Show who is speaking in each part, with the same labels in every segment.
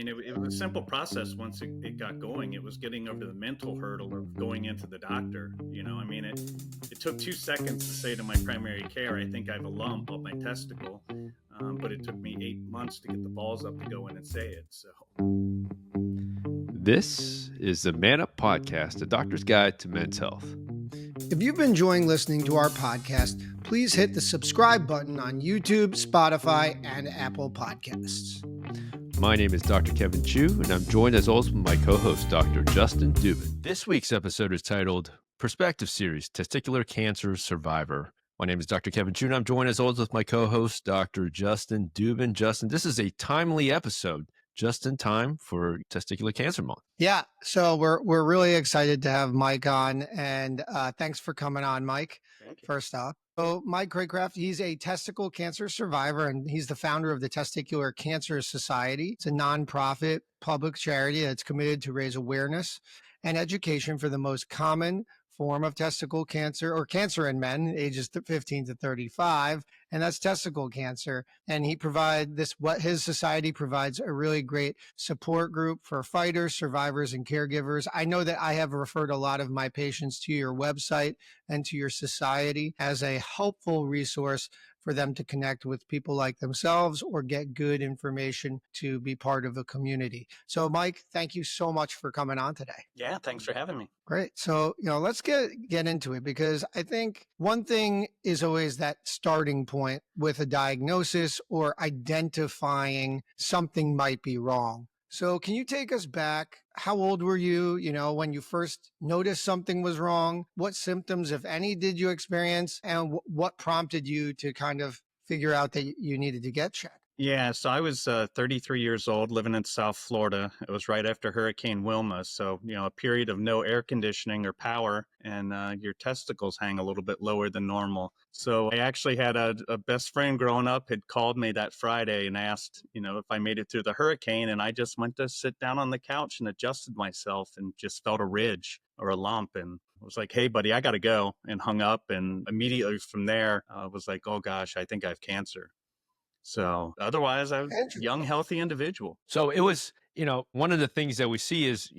Speaker 1: mean, it was a simple process once it got going. It was getting over the mental hurdle of going into the doctor. I mean, it took 2 seconds to say to my primary care, I think I have a lump on my testicle. But it took me 8 months to get the balls up to go in and say it. So.
Speaker 2: This is the Man Up Podcast, a doctor's guide to men's health.
Speaker 3: If you've been enjoying listening to our podcast, please hit the subscribe button on YouTube, Spotify, and Apple Podcasts.
Speaker 2: My name is Dr. Kevin Chu, and I'm joined as always with my co-host, Dr. Justin Dubin. This week's episode is titled Perspective Series, Testicular Cancer Survivor. My name is Dr. Kevin Chu, and I'm joined as always with my co-host, Dr. Justin Dubin. Justin, this is a timely episode, just in time for Testicular Cancer Month.
Speaker 3: Yeah, so we're really excited to have Mike on, and thanks for coming on, Mike. First off. So Mike Craycraft, he's a testicle cancer survivor, and he's the founder of the Testicular Cancer Society. It's a nonprofit public charity that's committed to raise awareness and education for the most common form of testicle cancer or cancer in men ages 15 to 35, and that's testicle cancer. And what his society provides a really great support group for fighters, survivors, and caregivers. I know that I have referred a lot of my patients to your website and to your society as a helpful resource for them to connect with people like themselves or get good information to be part of a community. So Mike, thank you so much for coming on today.
Speaker 1: Yeah, thanks for having me.
Speaker 3: Great. So, let's get into it, because I think one thing is always that starting point with a diagnosis or identifying something might be wrong. So can you take us back? How old were you, when you first noticed something was wrong? What symptoms, if any, did you experience? And what prompted you to kind of figure out that you needed to get checked?
Speaker 1: Yeah, so I was 33 years old, living in South Florida. It was right after Hurricane Wilma. So, a period of no air conditioning or power, and your testicles hang a little bit lower than normal. So I actually had a best friend growing up had called me that Friday and asked, if I made it through the hurricane. And I just went to sit down on the couch and adjusted myself and just felt a ridge or a lump. And I was like, hey, buddy, I got to go, and hung up. And immediately from there, I was like, oh, gosh, I think I have cancer. So otherwise, I was a young, healthy individual.
Speaker 2: So it was, one of the things that we see is,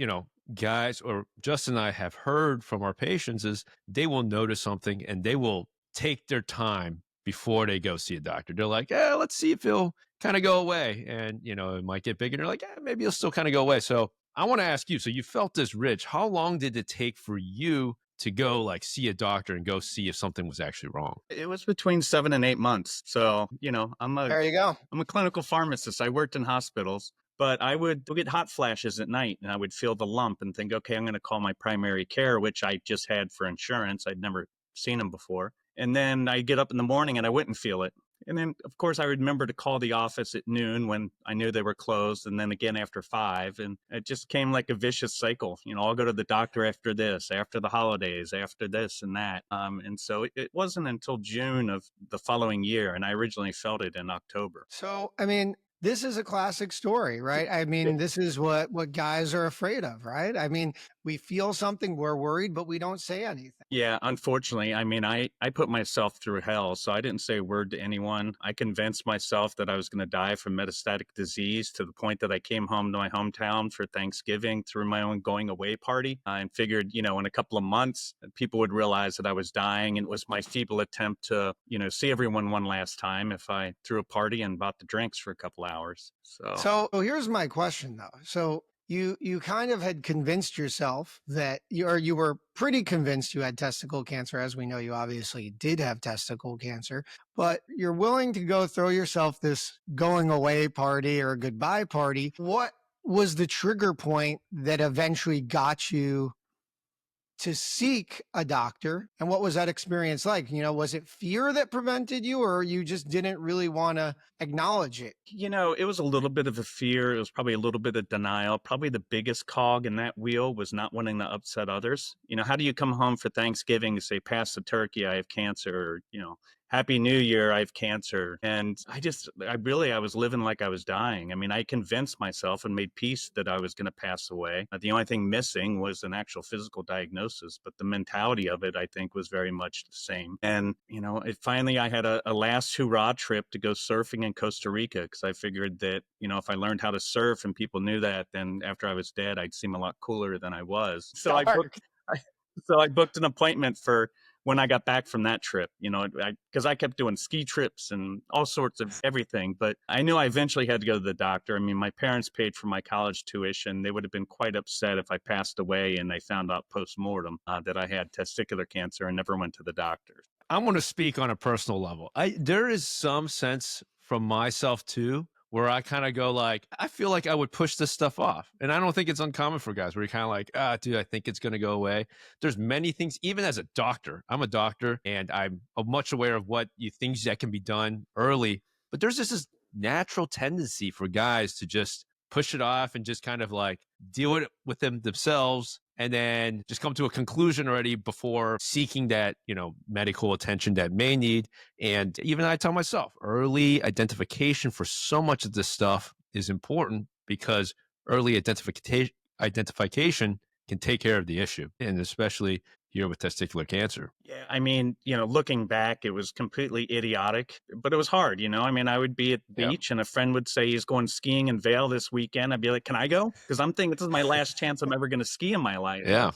Speaker 2: guys, or Justin and I have heard from our patients, is they will notice something and they will take their time before they go see a doctor. They're like, let's see if it'll kind of go away. And, it might get bigger. And they're like, maybe it'll still kind of go away. So I want to ask you, so you felt this ridge. How long did it take for you to go see a doctor and go see if something was actually wrong?
Speaker 1: It was between 7 and 8 months. So,
Speaker 3: There you go.
Speaker 1: I'm a clinical pharmacist. I worked in hospitals, but I would get hot flashes at night, and I would feel the lump and think, okay, I'm going to call my primary care, which I just had for insurance. I'd never seen them before. And then I'd get up in the morning and I wouldn't feel it. And then, of course, I remember to call the office at noon when I knew they were closed, and then again after 5. And it just came like a vicious cycle. I'll go to the doctor after this, after the holidays, after this and that. And so it wasn't until June of the following year, and I originally felt it in October.
Speaker 3: So, this is a classic story, right? This is what guys are afraid of, right? We feel something, we're worried, but we don't say anything.
Speaker 1: Yeah, unfortunately, I put myself through hell, so I didn't say a word to anyone. I convinced myself that I was going to die from metastatic disease, to the point that I came home to my hometown for Thanksgiving through my own going away party, and figured, in a couple of months, people would realize that I was dying. And it was my feeble attempt to, see everyone one last time if I threw a party and bought the drinks for a couple hours.
Speaker 3: So here's my question, though. So you kind of had convinced yourself that you were pretty convinced you had testicle cancer. As we know, you obviously did have testicle cancer, but you're willing to go throw yourself this going away party or goodbye party. What was the trigger point that eventually got you to seek a doctor? And what was that experience like? Was it fear that prevented you, or you just didn't really want to acknowledge it?
Speaker 1: It was a little bit of a fear. It was probably a little bit of denial. Probably the biggest cog in that wheel was not wanting to upset others. How do you come home for Thanksgiving and say, pass the turkey, I have cancer? Or, Happy New Year, I have cancer. And I was living like I was dying. I mean, I convinced myself and made peace that I was going to pass away. The only thing missing was an actual physical diagnosis, but the mentality of it, I think, was very much the same. And, finally, I had a last hurrah trip to go surfing in Costa Rica because I figured that, if I learned how to surf and people knew that, then after I was dead, I'd seem a lot cooler than I was. So I booked an appointment for when I got back from that trip, because I kept doing ski trips and all sorts of everything. But I knew I eventually had to go to the doctor. I mean, my parents paid for my college tuition. They would have been quite upset if I passed away and they found out post-mortem that I had testicular cancer and never went to the doctor.
Speaker 2: I'm going to speak on a personal level. There is some sense from myself too, where I kind of go like, I feel like I would push this stuff off. And I don't think it's uncommon for guys where you're kind of like, dude, I think it's going to go away. There's many things, even as a doctor, I'm a doctor and I'm much aware of things that can be done early, but there's just this natural tendency for guys to just push it off and just kind of like deal with them themselves and then just come to a conclusion already before seeking that, medical attention that may need. And even I tell myself, early identification for so much of this stuff is important because early identification can take care of the issue, and especially here with testicular cancer.
Speaker 1: Yeah, I mean, looking back, it was completely idiotic, but it was hard, I mean, I would be at the beach and a friend would say he's going skiing in Vail this weekend. I'd be like, can I go? Because I'm thinking this is my last chance I'm ever going to ski in my life.
Speaker 2: Yeah.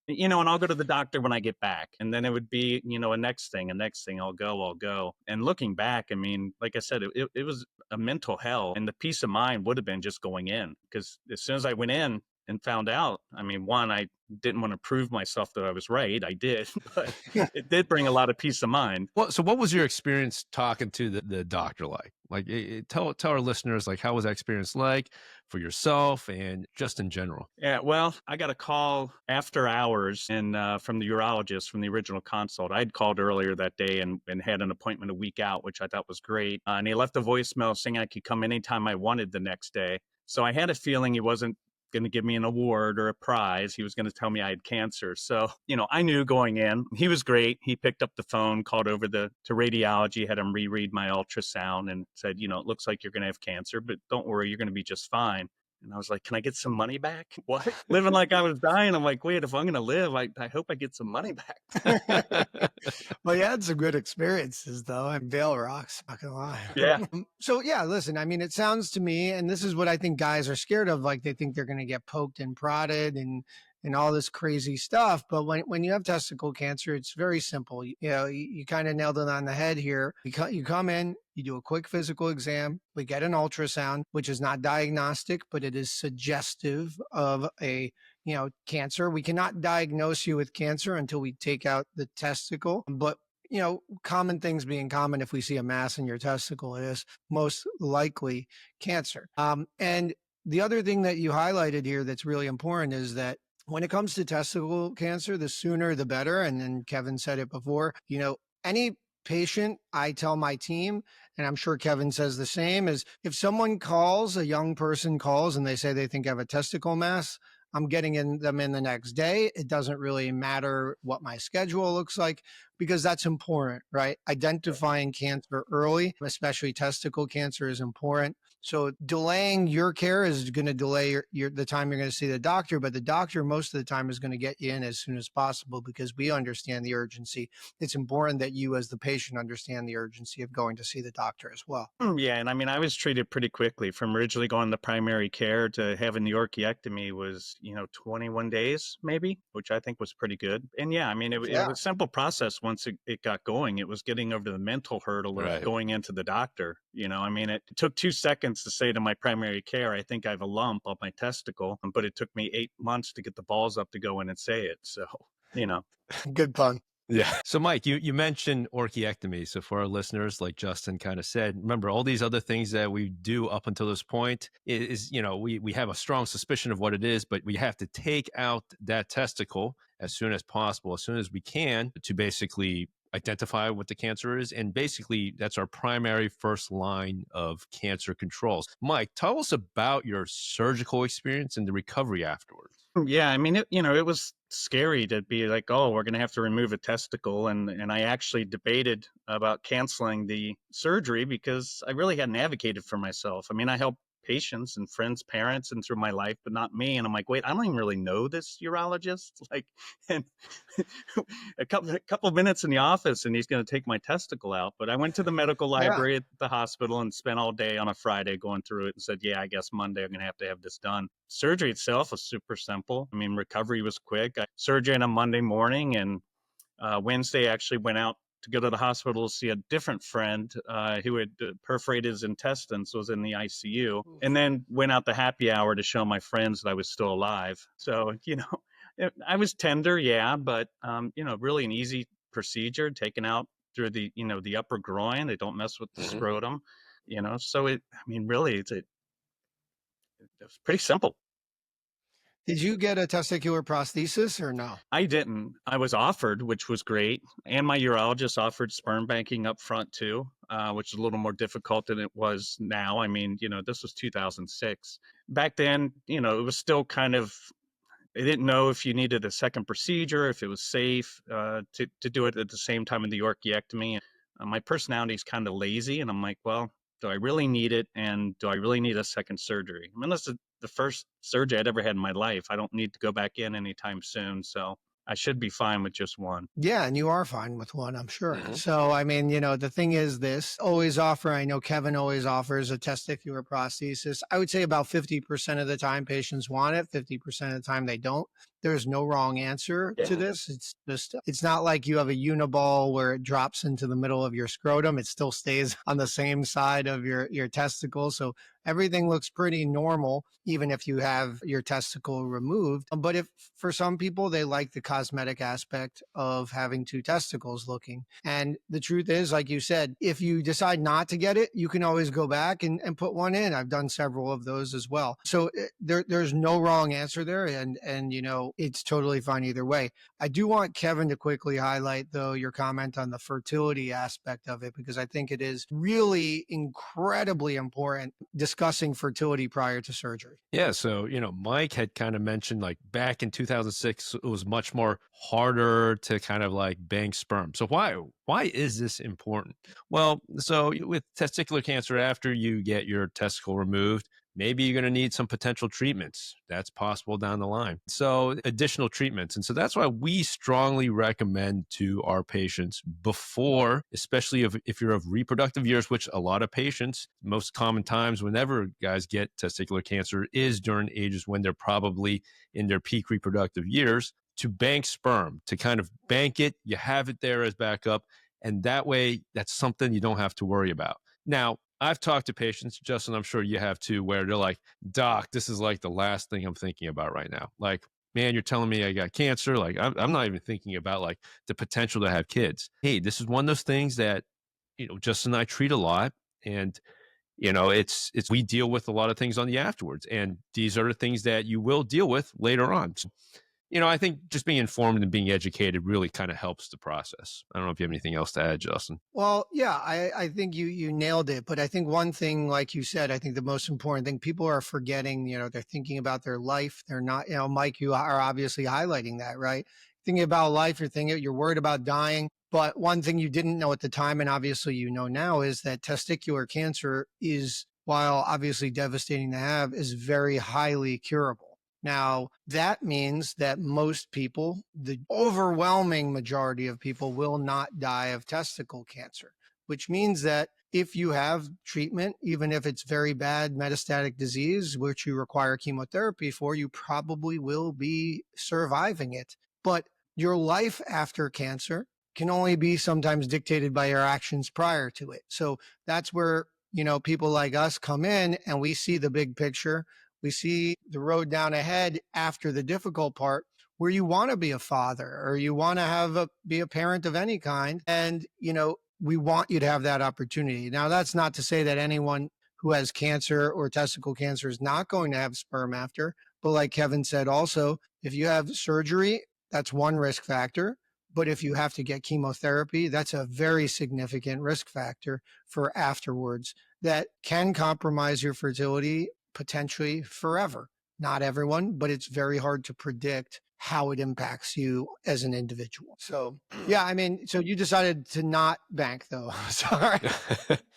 Speaker 1: And I'll go to the doctor when I get back. And then it would be, a next thing, I'll go. And looking back, I mean, like I said, it was a mental hell. And the peace of mind would have been just going in. Because as soon as I went in and found out, I mean, one, I didn't want to prove myself that I was right. I did, but it did bring a lot of peace of mind.
Speaker 2: Well, so what was your experience talking to the doctor like? Like, tell our listeners, like, how was that experience like for yourself and just in general?
Speaker 1: Yeah, well, I got a call after hours and from the urologist from the original consult. I'd called earlier that day and had an appointment a week out, which I thought was great. And he left a voicemail saying I could come anytime I wanted the next day. So I had a feeling he wasn't going to give me an award or a prize. He was going to tell me I had cancer. So, I knew going in. He was great. He picked up the phone, called over to radiology, had him reread my ultrasound and said, it looks like you're going to have cancer, but don't worry, you're going to be just fine. And I was like, can I get some money back? What? Living like I was dying. I'm like, wait, if I'm going to live, I hope I get some money back.
Speaker 3: Well, you had some good experiences, though. And Vail rocks, not gonna lie.
Speaker 1: Yeah.
Speaker 3: So, yeah, listen, I mean, it sounds to me, and this is what I think guys are scared of, like they think they're going to get poked and prodded and all this crazy stuff. But when you have testicle cancer, it's very simple. You kind of nailed it on the head here. You come in, you do a quick physical exam. We get an ultrasound, which is not diagnostic, but it is suggestive of a cancer. We cannot diagnose you with cancer until we take out the testicle. But common things being common, if we see a mass in your testicle, it is most likely cancer. And the other thing that you highlighted here that's really important is that when it comes to testicle cancer, the sooner the better. And then Kevin said it before, any patient, I tell my team, and I'm sure Kevin says the same, is if someone calls, a young person calls and they say they think I have a testicle mass, I'm getting them in the next day. It doesn't really matter what my schedule looks like because that's important, right? Identifying cancer early, especially testicle cancer, is important. So delaying your care is going to delay the time you're going to see the doctor, but the doctor most of the time is going to get you in as soon as possible because we understand the urgency. It's important that you as the patient understand the urgency of going to see the doctor as well.
Speaker 1: Yeah, and I mean, I was treated pretty quickly from originally going to primary care to having the orchiectomy was, 21 days maybe, which I think was pretty good. And yeah, I mean, it was a simple process once it got going. It was getting over the mental hurdle of going into the doctor. I mean, it took 2 seconds to say to my primary care, I think I have a lump on my testicle, but it took me 8 months to get the balls up to go in and say it. So,
Speaker 3: Good pun.
Speaker 2: Yeah. So, Mike, you mentioned orchiectomy. So for our listeners, like Justin kind of said, remember all these other things that we do up until this point is, we have a strong suspicion of what it is, but we have to take out that testicle as soon as possible, as soon as we can, to basically identify what the cancer is. And basically, that's our primary first line of cancer controls. Mike, tell us about your surgical experience and the recovery afterwards.
Speaker 1: Yeah, I mean, it was scary to be like, oh, we're going to have to remove a testicle. And I actually debated about canceling the surgery because I really hadn't advocated for myself. I mean, I help patients and friends, parents, and through my life, but not me. And I'm like, wait, I don't even really know this urologist. Like, and a couple of minutes in the office, and he's going to take my testicle out. But I went to the medical
Speaker 3: Yeah.
Speaker 1: library at the hospital and spent all day on a Friday going through it and said, yeah, I guess Monday I'm going to have this done. Surgery itself was super simple. I mean, recovery was quick. I surgery on a Monday morning, and Wednesday I actually went out to go to the hospital to see a different friend who had perforated his intestines, was in the ICU, and then went out to happy hour to show my friends that I was still alive. So, I was tender, yeah, but, really an easy procedure, taken out through the upper groin. They don't mess with the scrotum, so really, it's pretty simple.
Speaker 3: Did you get a testicular prosthesis or no?
Speaker 1: I didn't. I was offered, which was great. And my urologist offered sperm banking up front too, which is a little more difficult than it was now. I mean, this was 2006. Back then, it was still kind of, they didn't know if you needed a second procedure, if it was safe to do it at the same time of the orchiectomy. My personality is kind of lazy, and I'm like, well, do I really need it? And do I really need a second surgery? I mean, this is the first surgery I'd ever had in my life. I don't need to go back in anytime soon. So I should be fine with just one.
Speaker 3: Yeah, and you are fine with one, I'm sure. So, I mean, the thing is this, always offer, I know Kevin always offers a testicular prosthesis. I would say about 50% of the time patients want it, 50% of the time they don't. There's no wrong answer to this. It's just, it's not like you have a uniball where it drops into the middle of your scrotum. It still stays on the same side of your testicle. So everything looks pretty normal, even if you have your testicle removed. But if for some people, they like the cosmetic aspect of having two testicles looking. And the truth is, like you said, if you decide not to get it, you can always go back and put one in. I've done several of those as well. So there's no wrong answer there. And it's totally fine either way. I do want Kevin to quickly highlight, though, your comment on the fertility aspect of it, because I think it is really incredibly important discussing fertility prior to surgery.
Speaker 2: Yeah. So, Mike had kind of mentioned like back in 2006, it was much more harder to kind of like bank sperm. So why is this important? Well, so with testicular cancer, after you get your testicle removed, maybe you're going to need some potential treatments. That's possible down the line. So additional treatments. And so that's why we strongly recommend to our patients before, especially if you're of reproductive years, which a lot of patients, most common times whenever guys get testicular cancer is during ages when they're probably in their peak reproductive years, to bank sperm, to kind of bank it. You have it there as backup. And that way, that's something you don't have to worry about. Now, I've talked to patients, Justin, I'm sure you have too, where they're like, doc, this is like the last thing I'm thinking about right now. Like, man, you're telling me I got cancer. Like, I'm not even thinking about like the potential to have kids. Hey, this is one of those things that, Justin and I treat a lot. And, we deal with a lot of things on the afterwards. And these are the things that you will deal with later on. So, I think just being informed and being educated really kind of helps the process. I don't know if you have anything else to add, Justin.
Speaker 3: Well, yeah, I think you nailed it. But I think one thing, like you said, I think the most important thing people are forgetting, they're thinking about their life. They're not, Mike, you are obviously highlighting that, right? Thinking about life, you're worried about dying. But one thing you didn't know at the time, and obviously you know now, is that testicular cancer is, while obviously devastating to have, is very highly curable. Now, that means that most people, the overwhelming majority of people, will not die of testicle cancer, which means that if you have treatment, even if it's very bad metastatic disease, which you require chemotherapy for, you probably will be surviving it. But your life after cancer can only be sometimes dictated by your actions prior to it. So that's where, people like us come in and we see the big picture. We see the road down ahead after the difficult part, where you want to be a father or you want to be a parent of any kind. And, we want you to have that opportunity. Now, that's not to say that anyone who has cancer or testicle cancer is not going to have sperm after. But like Kevin said, also, if you have surgery, that's one risk factor. But if you have to get chemotherapy, that's a very significant risk factor for afterwards that can compromise your fertility potentially forever. not everyone, but it's very hard to predict how it impacts you as an individual. So, yeah, I mean, so you decided to not bank though. Sorry.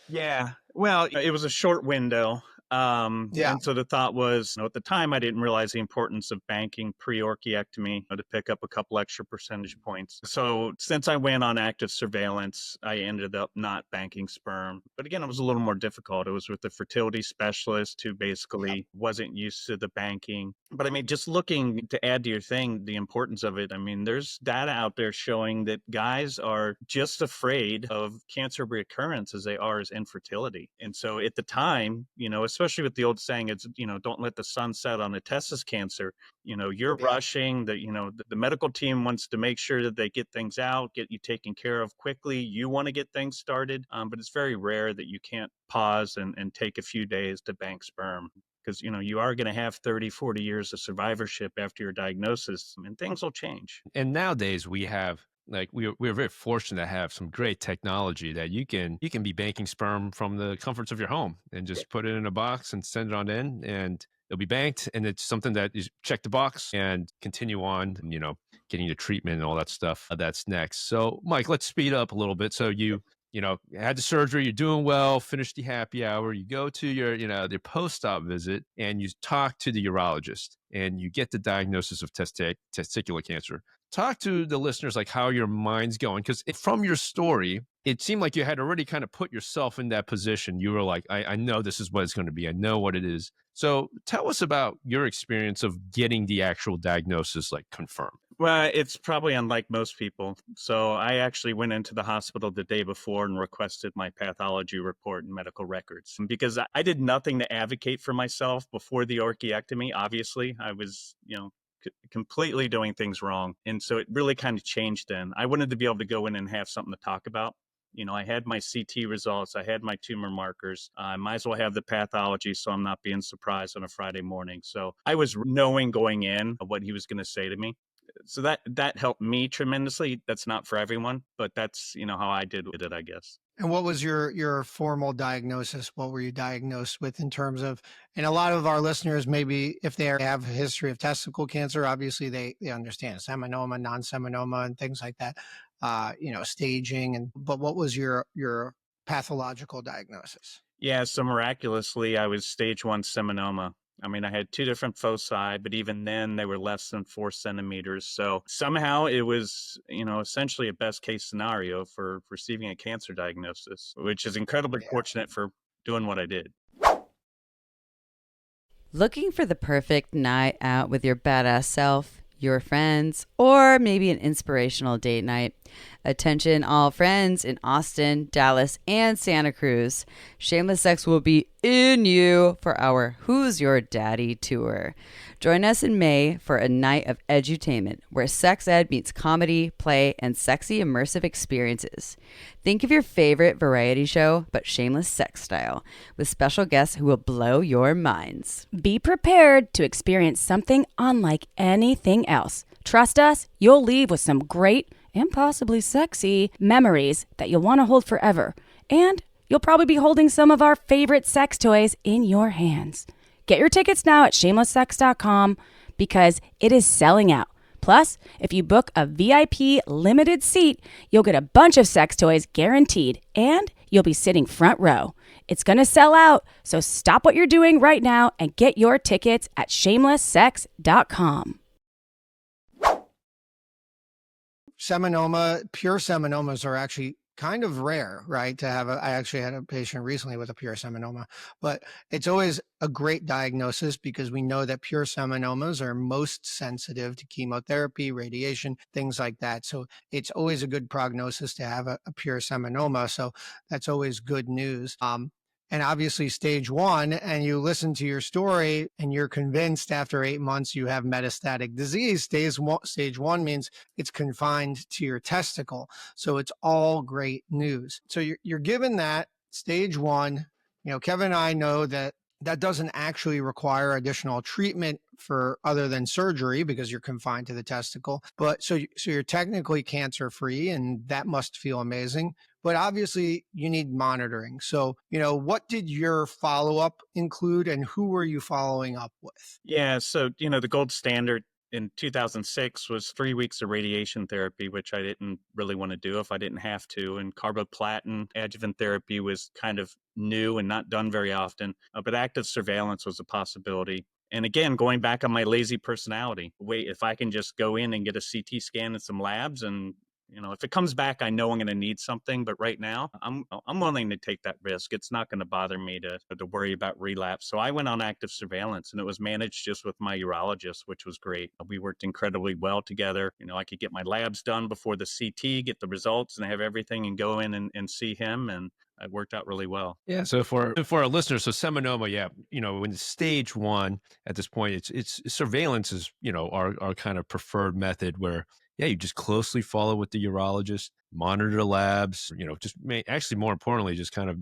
Speaker 1: Yeah. Well, it was a short window.
Speaker 3: Yeah.
Speaker 1: And so the thought was, at the time, I didn't realize the importance of banking pre-orchiectomy to pick up a couple extra percentage points. So since I went on active surveillance, I ended up not banking sperm. But again, it was a little more difficult. It was with a fertility specialist who basically wasn't used to the banking. But I mean, just looking to add to your thing, the importance of it, I mean, there's data out there showing that guys are just afraid of cancer recurrence as they are as infertility. And so at the time, especially with the old saying, it's, don't let the sun set on a testis cancer, you're rushing, the medical team wants to make sure that they get things out, get you taken care of quickly. You want to get things started, but it's very rare that you can't pause and take a few days to bank sperm. Because, you are going to have 30, 40 years of survivorship after your diagnosis, and things will change.
Speaker 2: And nowadays we have we're very fortunate to have some great technology that you can be banking sperm from the comforts of your home and just put it in a box and send it on in, and it'll be banked, and it's something that you check the box and continue on, getting the treatment and all that stuff that's next. So Mike, let's speed up a little bit. So you had the surgery, you're doing well, finished the happy hour, you go to your your post-op visit, and you talk to the urologist and you get the diagnosis of testicular cancer. Talk to the listeners like how your mind's going, because from your story, it seemed like you had already kind of put yourself in that position. You were like, I know this is what it's going to be. I know what it is. So tell us about your experience of getting the actual diagnosis confirmed.
Speaker 1: Well, it's probably unlike most people. So I actually went into the hospital the day before and requested my pathology report and medical records because I did nothing to advocate for myself before the orchiectomy. Obviously, I was, completely doing things wrong. And so it really kind of changed then. I wanted to be able to go in and have something to talk about. I had my CT results. I had my tumor markers. I might as well have the pathology so I'm not being surprised on a Friday morning. So I was knowing going in what he was going to say to me. So that helped me tremendously. That's not for everyone, but that's, how I did it, I guess.
Speaker 3: And what was your formal diagnosis? What were you diagnosed with in terms of, and a lot of our listeners, maybe if they have a history of testicle cancer, obviously they understand seminoma, non-seminoma and things like that, staging. But what was your pathological diagnosis?
Speaker 1: Yeah. So miraculously, I was stage 1 seminoma. I mean, I had 2 different foci, but even then they were less than 4 centimeters. So somehow it was, essentially a best case scenario for receiving a cancer diagnosis, which is incredibly fortunate for doing what I did.
Speaker 4: Looking for the perfect night out with your badass self, your friends, or maybe an inspirational date night? Attention all friends in Austin, Dallas, and Santa Cruz. Shameless Sex will be in you for our Who's Your Daddy tour. Join us in May for a night of edutainment where sex ed meets comedy, play, and sexy immersive experiences. Think of your favorite variety show, but Shameless Sex style, with special guests who will blow your minds.
Speaker 5: Be prepared to experience something unlike anything else. Trust us, you'll leave with some great and possibly sexy memories that you'll want to hold forever. And you'll probably be holding some of our favorite sex toys in your hands. Get your tickets now at shamelesssex.com because it is selling out. Plus, if you book a VIP limited seat, you'll get a bunch of sex toys guaranteed, and you'll be sitting front row. It's going to sell out, so stop what you're doing right now and get your tickets at shamelesssex.com.
Speaker 3: Seminoma, pure seminomas are actually kind of rare, right? I actually had a patient recently with a pure seminoma, but it's always a great diagnosis because we know that pure seminomas are most sensitive to chemotherapy, radiation, things like that. So it's always a good prognosis to have a pure seminoma. So that's always good news. And obviously stage 1, and you listen to your story and you're convinced after 8 months you have metastatic disease. Stage 1 means it's confined to your testicle. So it's all great news. So you're given that stage 1. Kevin and I know that doesn't actually require additional treatment for other than surgery because you're confined to the testicle. But so you're technically cancer free, and that must feel amazing. but obviously you need monitoring. So, what did your follow-up include and who were you following up with?
Speaker 1: Yeah, so the gold standard in 2006 was 3 weeks of radiation therapy, which I didn't really want to do if I didn't have to. And carboplatin adjuvant therapy was kind of new and not done very often, but active surveillance was a possibility. And again, going back on my lazy personality, wait, if I can just go in and get a CT scan and some labs, and if it comes back, I know I'm going to need something. But right now, I'm willing to take that risk. It's not going to bother me to worry about relapse. So I went on active surveillance, and it was managed just with my urologist, which was great. We worked incredibly well together. I could get my labs done before the CT, get the results, and have everything, and go in and see him. And it worked out really well.
Speaker 2: Yeah. So for our listeners, so seminoma, yeah, when stage 1 at this point, it's surveillance is, our kind of preferred method where, yeah, you just closely follow with the urologist, monitor the labs, actually more importantly, just kind of,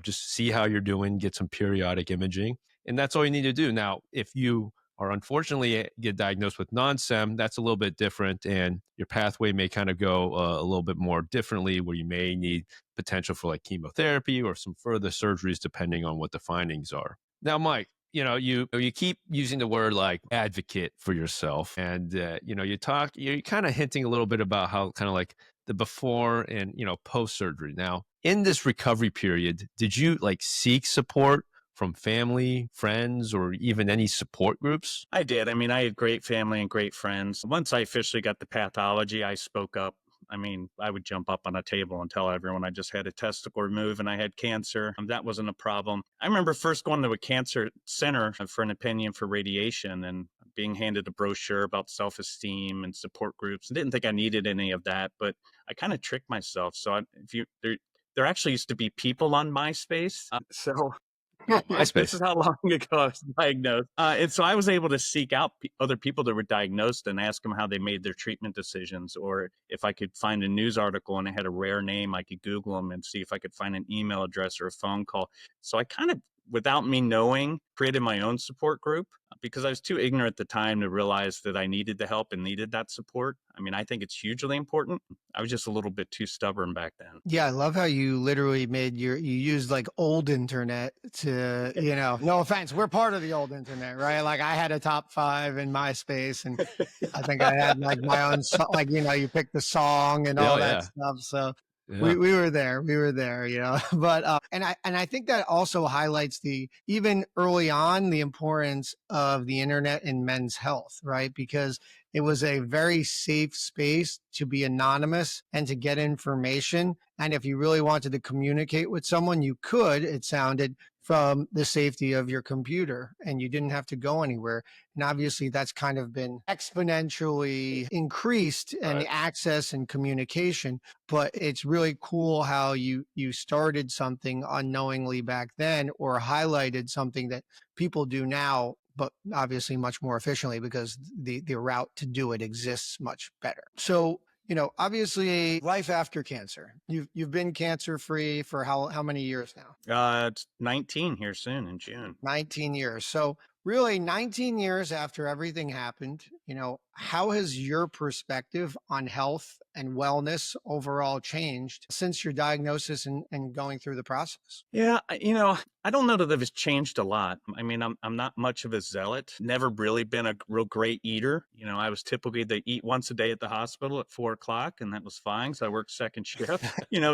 Speaker 2: just see how you're doing, get some periodic imaging. And that's all you need to do. Now, if you are unfortunately get diagnosed with non-SEM, that's a little bit different. And your pathway may kind of go a little bit more differently, where you may need potential for like chemotherapy or some further surgeries, depending on what the findings are. Now, Mike, you keep using the word like advocate for yourself, and you're kind of hinting a little bit about how kind of like the before and post surgery. Now, in this recovery period, did you like seek support from family, friends, or even any support groups?
Speaker 1: I did. I mean, I had great family and great friends. Once I officially got the pathology, I spoke up. I mean, I would jump up on a table and tell everyone I just had a testicle removed and I had cancer. That wasn't a problem. I remember first going to a cancer center for an opinion for radiation and being handed a brochure about self-esteem and support groups. I didn't think I needed any of that, but I kind of tricked myself. So there actually used to be people on MySpace. This
Speaker 2: MySpace.
Speaker 1: is how long ago I was diagnosed. And so I was able to seek out other people that were diagnosed and ask them how they made their treatment decisions. Or if I could find a news article and it had a rare name, I could Google them and see if I could find an email address or a phone call. So I kind of, without me knowing, created my own support group because I was too ignorant at the time to realize that I needed the help and needed that support. I mean, I think it's hugely important. I was just a little bit too stubborn back then.
Speaker 3: Yeah, I love how you literally you used like old internet to, no offense, we're part of the old internet, right? Like I had a top 5 in MySpace, and I think I had like my own, like, you pick the song and all that stuff. So
Speaker 2: Yeah.
Speaker 3: we were there, but, and I think that also highlights even early on, the importance of the internet in men's health, right? Because it was a very safe space to be anonymous and to get information. And if you really wanted to communicate with someone, you could, it sounded, from the safety of your computer, and you didn't have to go anywhere. And obviously that's kind of been exponentially increased in the access and communication. But it's really cool how you started something unknowingly back then, or highlighted something that people do now, but obviously much more efficiently because the route to do it exists much better. So, obviously life after cancer, you've been cancer free for how many years now?
Speaker 1: It's 19 here soon in June.
Speaker 3: 19 years. So really 19 years after everything happened, how has your perspective on health and wellness overall changed since your diagnosis and going through the process?
Speaker 1: Yeah, I don't know that it's changed a lot. I mean, I'm not much of a zealot. Never really been a real great eater. I was typically to eat once a day at the hospital at 4:00, and that was fine. So I worked second shift.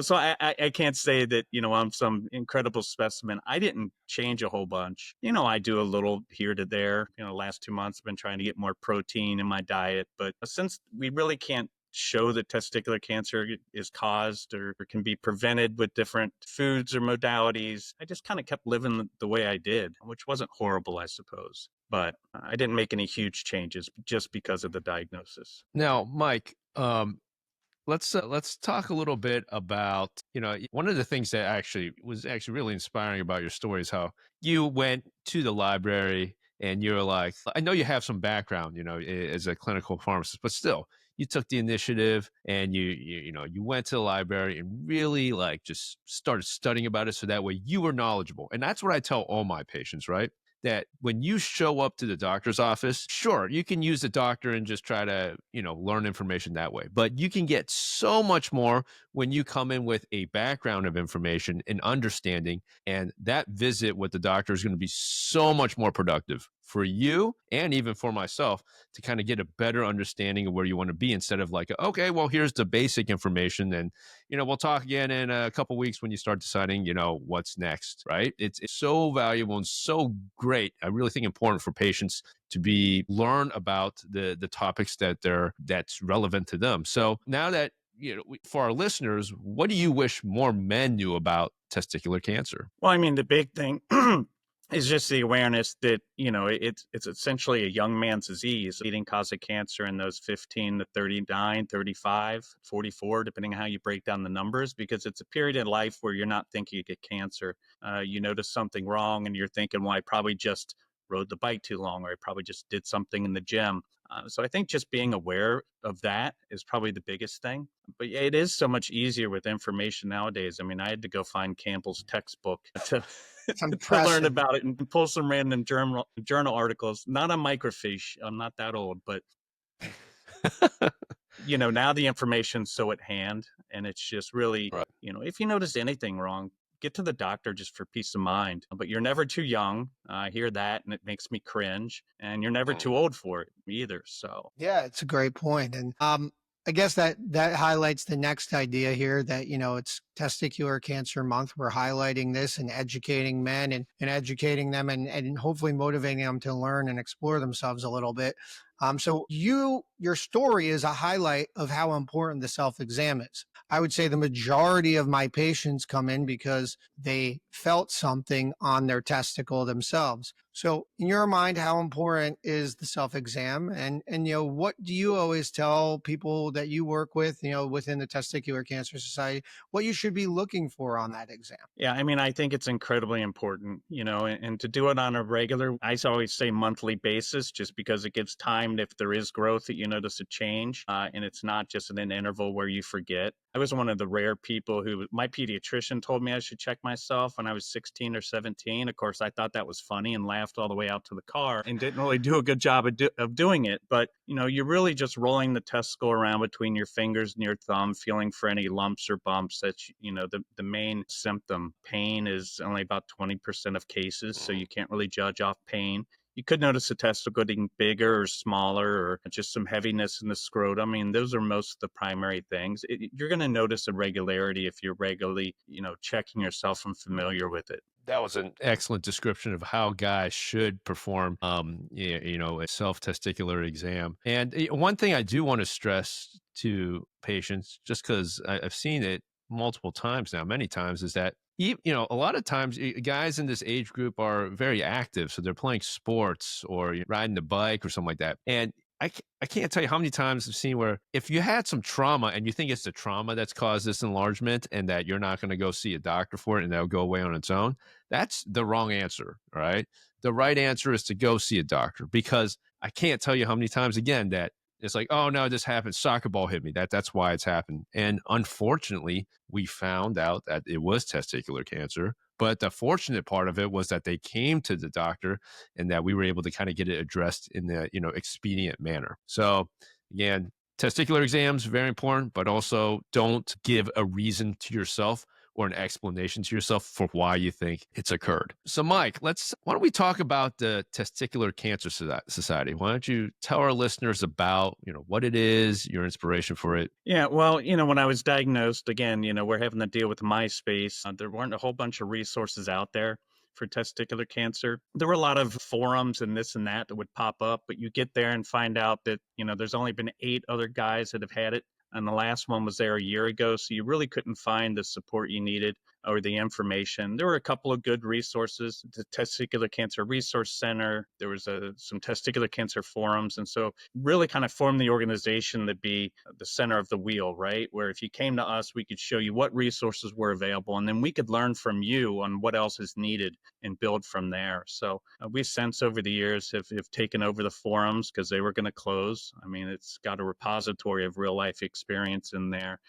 Speaker 1: So I can't say that I'm some incredible specimen. I didn't change a whole bunch. I do a little here to there. Last 2 months I've been trying to get more protein in my diet, but since we really can't show that testicular cancer is caused or can be prevented with different foods or modalities, I just kind of kept living the way I did, which wasn't horrible, I suppose. But I didn't make any huge changes just because of the diagnosis.
Speaker 2: Now, Mike, let's talk a little bit about, one of the things that was really inspiring about your story is how you went to the library and you're like, I know you have some background, as a clinical pharmacist, but still, you took the initiative and you went to the library and really like just started studying about it. So that way you were knowledgeable. And that's what I tell all my patients, right? That when you show up to the doctor's office, sure, you can use the doctor and just try to, learn information that way. But you can get so much more when you come in with a background of information and understanding, and that visit with the doctor is going to be so much more productive for you and even for myself to kind of get a better understanding of where you want to be, instead of like, okay, well, here's the basic information, and we'll talk again in a couple weeks when you start deciding what's next, right? It's so valuable and so great. I really think important for patients to learn about the topics that's relevant to them. So now that for our listeners, what do you wish more men knew about testicular cancer?
Speaker 1: Well, I mean, the big thing is just the awareness that, it's essentially a young man's disease, leading cause of cancer in those 15 to 39, 35, 44, depending on how you break down the numbers, because it's a period in life where you're not thinking you get cancer. You notice something wrong and you're thinking, well, I probably just rode the bike too long, or I probably just did something in the gym. So I think just being aware of that is probably the biggest thing. But yeah, it is so much easier with information nowadays. I mean, I had to go find Campbell's textbook to
Speaker 3: It's
Speaker 1: to learn
Speaker 3: impressive.
Speaker 1: about it and pull some random journal articles. Not on microfiche. I'm not that old, but now the information's so at hand, and it's just really,
Speaker 2: Right.
Speaker 1: if you notice anything wrong, get to the doctor just for peace of mind. But you're never too young. I hear that, and it makes me cringe. And you're never too old for it either. So
Speaker 3: Yeah, it's a great point. And I guess that highlights the next idea here that, it's Testicular Cancer Month. We're highlighting this and educating men and educating them and hopefully motivating them to learn and explore themselves a little bit. So your story is a highlight of how important the self-exam is. I would say the majority of my patients come in because they felt something on their testicle themselves. So in your mind, how important is the self-exam? And what do you always tell people that you work with, within the Testicular Cancer Society, what you should be looking for on that exam?
Speaker 1: yeah, I mean, I think it's incredibly important, and to do it on a regular, I always say monthly basis, just because it gives time if there is growth that you notice a change, and it's not just in an interval where you forget. I was one of the rare people my pediatrician told me I should check myself when I was 16 or 17. Of course, I thought that was funny and laughed all the way out to the car and didn't really do a good job of doing it. But, you're really just rolling the testicle around between your fingers and your thumb, feeling for any lumps or bumps. That's, the main symptom. Pain is only about 20% of cases, so you can't really judge off pain. You could notice the testicle getting bigger or smaller, or just some heaviness in the scrotum. I mean, those are most of the primary things. You're going to notice irregularity if you're regularly, checking yourself and familiar with it.
Speaker 2: That was an excellent description of how guys should perform, a self-testicular exam. And one thing I do want to stress to patients, just because I've seen it multiple times now, many times, is that a lot of times guys in this age group are very active, so they're playing sports or riding the bike or something like that, and I can't tell you how many times I've seen where if you had some trauma and you think it's the trauma that's caused this enlargement and that you're not going to go see a doctor for it and that'll go away on its own, that's the wrong answer, right? The right answer is to go see a doctor, because I can't tell you how many times, again, that it's like, oh no, this happened. Soccer ball hit me. That's why it's happened. And unfortunately, we found out that it was testicular cancer. But the fortunate part of it was that they came to the doctor and that we were able to kind of get it addressed in the, expedient manner. So again, testicular exams, very important, but also don't give a reason to yourself or an explanation to yourself for why you think it's occurred. So Mike, why don't we talk about the Testicular Cancer Society? Why don't you tell our listeners about, what it is, your inspiration for it?
Speaker 1: Yeah, well, when I was diagnosed, again, we're having to deal with MySpace. There weren't a whole bunch of resources out there for testicular cancer. There were a lot of forums and this and that would pop up, but you get there and find out that, there's only been 8 other guys that have had it. And the last one was there a year ago. So you really couldn't find the support you needed or the information. There were a couple of good resources, the Testicular Cancer Resource Center. There was some testicular cancer forums. And so really kind of formed the organization to be the center of the wheel, right? Where if you came to us, we could show you what resources were available, and then we could learn from you on what else is needed and build from there. So we since over the years have taken over the forums because they were going to close. I mean, it's got a repository of real life experience in there.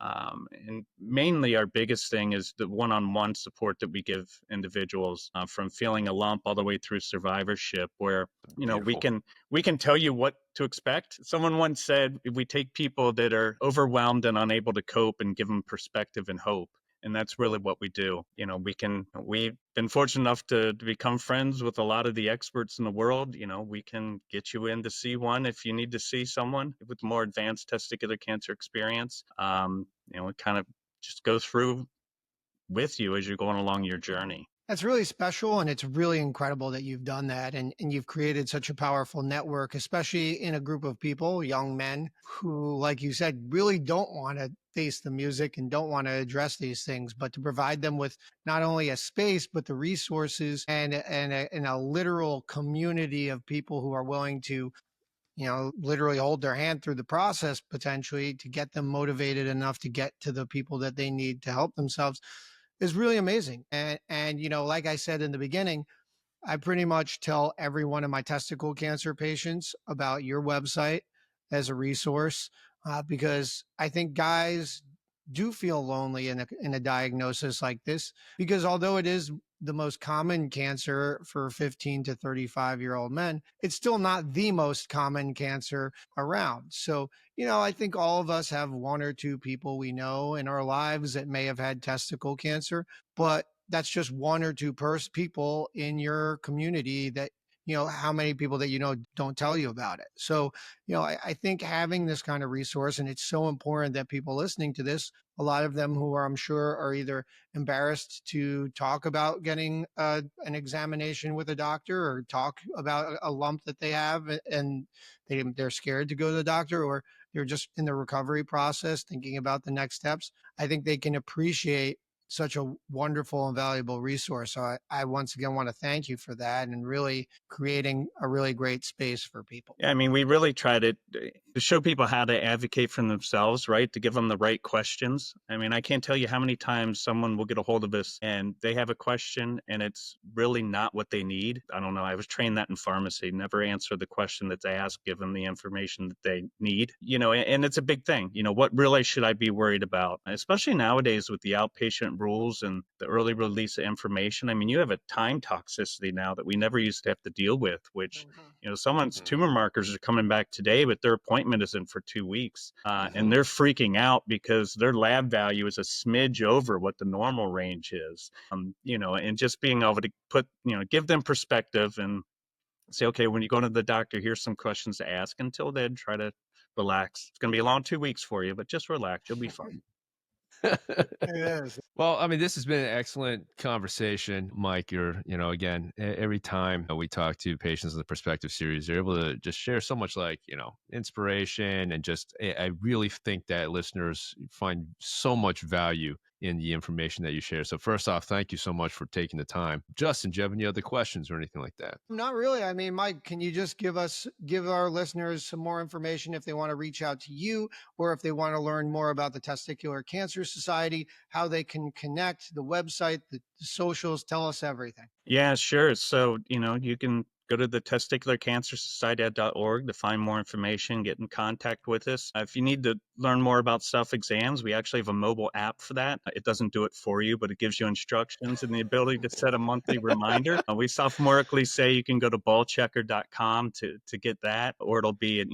Speaker 1: And mainly our biggest thing is the one-on-one support that we give individuals, from feeling a lump all the way through survivorship, where,
Speaker 2: Beautiful.
Speaker 1: we can tell you what to expect. Someone once said, we take people that are overwhelmed and unable to cope and give them perspective and hope. And that's really what we do. We've been fortunate enough to become friends with a lot of the experts in the world. We can get you in to see one if you need to see someone with more advanced testicular cancer experience. We kind of just go through with you as you're going along your journey.
Speaker 3: That's really special, and it's really incredible that you've done that, and you've created such a powerful network, especially in a group of people, young men, who, like you said, really don't want to face the music and don't want to address these things, but to provide them with not only a space, but the resources and a literal community of people who are willing to literally hold their hand through the process, potentially to get them motivated enough to get to the people that they need to help themselves, is really amazing. And like I said in the beginning, I pretty much tell every one of my testicle cancer patients about your website as a resource, because I think guys do feel lonely in a diagnosis like this, because although it is the most common cancer for 15 to 35-year-old men, it's still not the most common cancer around. So, I think all of us have one or two people we know in our lives that may have had testicle cancer, but that's just one or two people in your community that, how many people that don't tell you about it. So, I think having this kind of resource, and it's so important that people listening to this, a lot of them who are, I'm sure, are either embarrassed to talk about getting an examination with a doctor, or talk about a lump that they have, and they're scared to go to the doctor, or they're just in the recovery process thinking about the next steps. I think they can appreciate such a wonderful and valuable resource. So I once again want to thank you for that, and really creating a really great space for people.
Speaker 1: Yeah, I mean, we really try to show people how to advocate for themselves, right? To give them the right questions. I mean, I can't tell you how many times someone will get a hold of us and they have a question and it's really not what they need. I don't know. I was trained that in pharmacy. Never answer the question that's asked, give them the information that they need, and it's a big thing. What really should I be worried about? Especially nowadays with the outpatient rules and the early release of information. I mean, you have a time toxicity now that we never used to have to deal with, which, someone's tumor markers are coming back today, but their appointment isn't for 2 weeks. And they're freaking out because their lab value is a smidge over what the normal range is. And just being able to give them perspective and say, okay, when you go to the doctor, here's some questions to ask. Until then, try to relax. It's going to be a long 2 weeks for you, but just relax. You'll be fine.
Speaker 3: It is.
Speaker 2: Well, I mean, this has been an excellent conversation, Mike. Again, every time we talk to patients in the Perspective series, they're able to just share so much inspiration, and just, I really think that listeners find so much value in the information that you share. So first off, thank you so much for taking the time. Justin, do you have any other questions or anything like that?
Speaker 3: Not really. I mean, Mike, can you just give our listeners some more information if they want to reach out to you, or if they want to learn more about the Testicular Cancer Society, how they can connect, the website, the socials? Tell us everything.
Speaker 1: Yeah, sure. So, you can go to the testicularcancersociety.org to find more information, get in contact with us. If you need to learn more about self-exams, we actually have a mobile app for that. It doesn't do it for you, but it gives you instructions and the ability to set a monthly reminder. We sophomorically say you can go to ballchecker.com to get that, or it'll be at,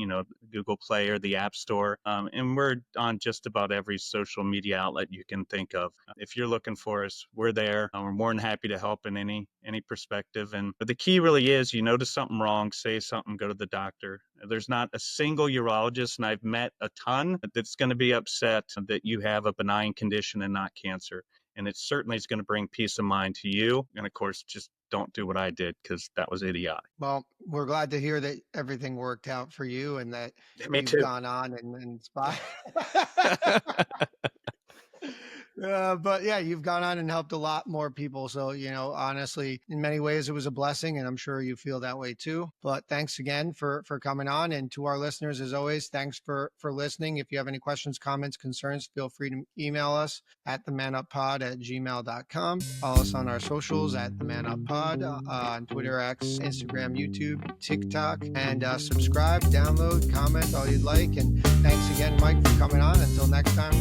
Speaker 1: Google Play or the App Store. And we're on just about every social media outlet you can think of. If you're looking for us, we're there. We're more than happy to help in any perspective. But the key really is, you notice something wrong, say something, go to the doctor. There's not a single urologist, and I've met a ton, that's going to be upset that you have a benign condition and not cancer. And it certainly is going to bring peace of mind to you. And of course, just don't do what I did, because that was idiotic.
Speaker 3: Well, we're glad to hear that everything worked out for you, and that
Speaker 1: Me
Speaker 3: you've
Speaker 1: too.
Speaker 3: gone on and inspired. But yeah, you've gone on and helped a lot more people. So, honestly, in many ways, it was a blessing, and I'm sure you feel that way too. But thanks again for coming on. And to our listeners, as always, thanks for listening. If you have any questions, comments, concerns, feel free to email us at themanuppod@gmail.com. Follow us on our socials at themanuppod, on Twitter, X, Instagram, YouTube, TikTok, and subscribe, download, comment all you'd like. And thanks again, Mike, for coming on. Until next time.